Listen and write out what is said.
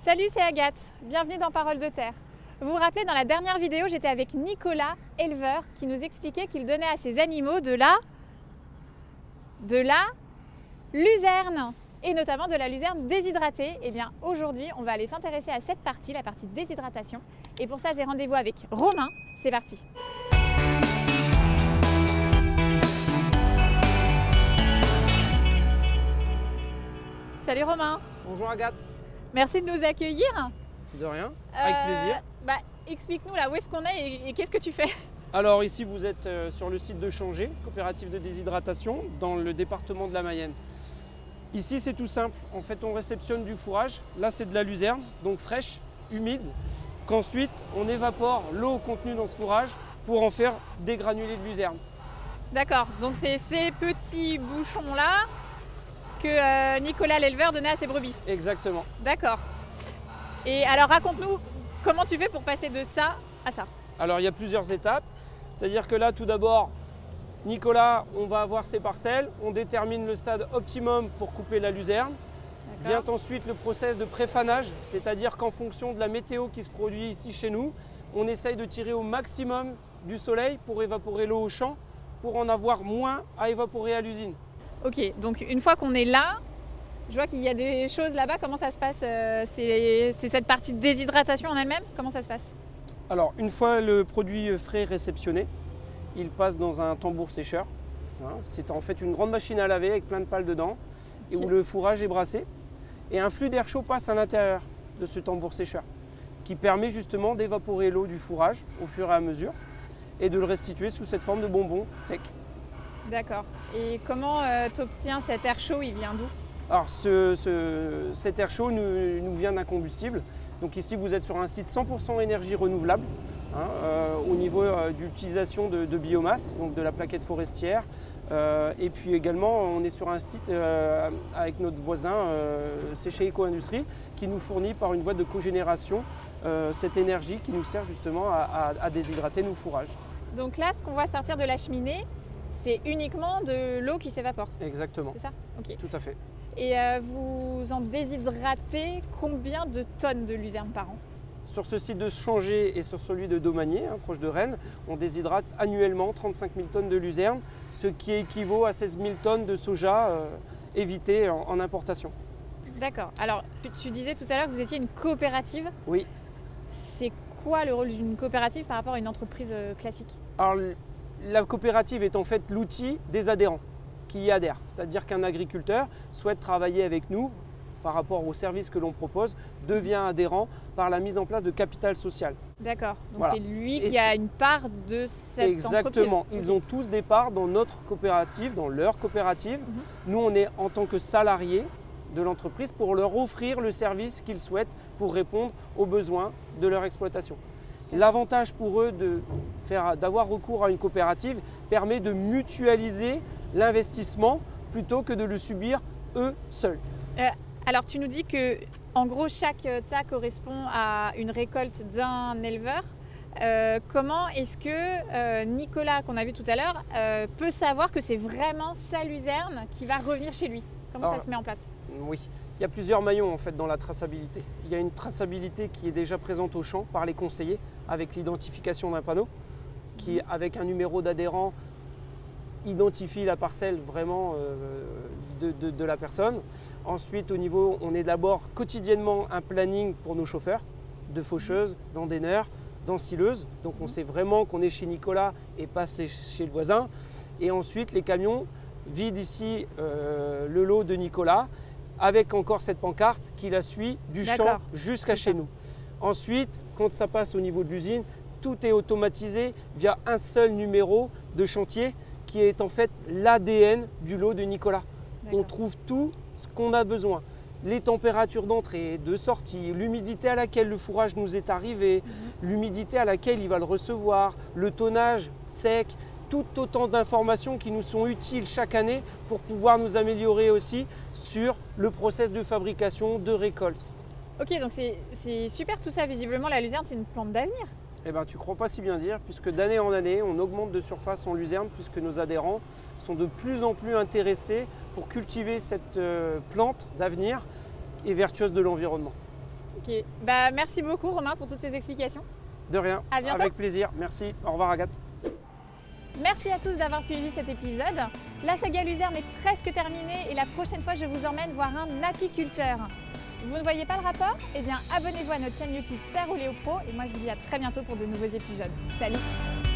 Salut, c'est Agathe. Bienvenue dans Parole de Terre. Vous vous rappelez, dans la dernière vidéo, j'étais avec Nicolas, éleveur, qui nous expliquait qu'il donnait à ses animaux de la luzerne, et notamment de la luzerne déshydratée. Et bien aujourd'hui, on va aller s'intéresser à cette partie, la partie déshydratation. Et pour ça, j'ai rendez-vous avec Romain. C'est parti. Salut Romain. Bonjour Agathe. Merci de nous accueillir. De rien, avec plaisir. Explique-nous là où est-ce qu'on est et qu'est-ce que tu fais? Alors ici vous êtes sur le site de Changé, coopérative de déshydratation, dans le département de la Mayenne. Ici c'est tout simple, en fait on réceptionne du fourrage, là c'est de la luzerne, donc fraîche, humide, qu'ensuite on évapore l'eau contenue dans ce fourrage pour en faire des granulés de luzerne. D'accord, donc c'est ces petits bouchons là que Nicolas l'éleveur donnait à ses brebis. Exactement. D'accord. Et alors raconte-nous comment tu fais pour passer de ça à ça. Alors il y a plusieurs étapes, c'est-à-dire que là tout d'abord, Nicolas, on va avoir ses parcelles, on détermine le stade optimum pour couper la luzerne. Vient ensuite le process de préfanage, c'est-à-dire qu'en fonction de la météo qui se produit ici chez nous, on essaye de tirer au maximum du soleil pour évaporer l'eau au champ, pour en avoir moins à évaporer à l'usine. Ok, donc une fois qu'on est là, je vois qu'il y a des choses là-bas. Comment ça se passe? C'est cette partie de déshydratation en elle-même? Comment ça se passe? Alors, une fois le produit frais réceptionné, il passe dans un tambour sécheur. C'est en fait une grande machine à laver avec plein de pales dedans, et où le fourrage est brassé. Et un flux d'air chaud passe à l'intérieur de ce tambour sécheur, qui permet justement d'évaporer l'eau du fourrage au fur et à mesure, et de le restituer sous cette forme de bonbon sec. D'accord. Et comment tu obtiens cet air chaud? Il vient d'où? Alors cet air chaud nous vient d'un combustible. Donc ici vous êtes sur un site 100% énergie renouvelable, au niveau d'utilisation de biomasse, donc de la plaquette forestière. Et puis également on est sur un site avec notre voisin Séché Eco-Industrie, qui nous fournit par une voie de cogénération cette énergie qui nous sert justement à déshydrater nos fourrages. Donc là, ce qu'on voit sortir de la cheminée, c'est uniquement de l'eau qui s'évapore. Exactement. C'est ça? Ok. Tout à fait. Et vous en déshydratez combien de tonnes de luzerne par an? Sur ce site de Changé et sur celui de Domanier, proche de Rennes, on déshydrate annuellement 35 000 tonnes de luzerne, ce qui équivaut à 16 000 tonnes de soja évitées en importation. D'accord. Alors, tu disais tout à l'heure que vous étiez une coopérative. Oui. C'est quoi le rôle d'une coopérative par rapport à une entreprise classique? Alors, la coopérative est en fait l'outil des adhérents qui y adhèrent. C'est-à-dire qu'un agriculteur souhaite travailler avec nous par rapport aux services que l'on propose, devient adhérent par la mise en place de capital social. D'accord, donc voilà. C'est lui qui a une part de cette Exactement. entreprise. Ils ont tous des parts dans notre coopérative, dans leur coopérative. Nous, on est en tant que salariés de l'entreprise pour leur offrir le service qu'ils souhaitent pour répondre aux besoins de leur exploitation. L'avantage pour eux d'avoir recours à une coopérative permet de mutualiser l'investissement plutôt que de le subir eux seuls. Alors tu nous dis que en gros chaque tas correspond à une récolte d'un éleveur. Comment est-ce que Nicolas, qu'on a vu tout à l'heure, peut savoir que c'est vraiment sa luzerne qui va revenir chez lui? Comment ça se met en place? Oui, il y a plusieurs maillons en fait dans la traçabilité. Il y a une traçabilité qui est déjà présente au champ par les conseillers avec l'identification d'un panneau qui, avec un numéro d'adhérent, identifie la parcelle vraiment de la personne. Ensuite, au niveau, on élabore quotidiennement un planning pour nos chauffeurs de faucheuses, d'endaineurs, d'ensileuses. Donc on sait vraiment qu'on est chez Nicolas et pas chez le voisin. Et ensuite, les camions vident ici le lot de Nicolas avec encore cette pancarte qui la suit du champ jusqu'à chez nous. Ensuite, quand ça passe au niveau de l'usine, tout est automatisé via un seul numéro de chantier qui est en fait l'ADN du lot de Nicolas. On trouve tout ce qu'on a besoin. Les températures d'entrée, de sortie, l'humidité à laquelle le fourrage nous est arrivé, l'humidité à laquelle il va le recevoir, le tonnage sec, tout autant d'informations qui nous sont utiles chaque année pour pouvoir nous améliorer aussi sur le process de fabrication, de récolte. Ok, donc c'est super tout ça. Visiblement, la luzerne, c'est une plante d'avenir. Eh ben, tu ne crois pas si bien dire, puisque d'année en année, on augmente de surface en luzerne, puisque nos adhérents sont de plus en plus intéressés pour cultiver cette plante d'avenir et vertueuse de l'environnement. Ok, bah, merci beaucoup Romain pour toutes ces explications. De rien, À bientôt. avec plaisir. Merci, au revoir Agathe. Merci à tous d'avoir suivi cet épisode. La saga Luzerne est presque terminée et la prochaine fois je vous emmène voir un apiculteur. Vous ne voyez pas le rapport? Eh bien abonnez-vous à notre chaîne YouTube Terre ou Léo Pro et moi je vous dis à très bientôt pour de nouveaux épisodes. Salut!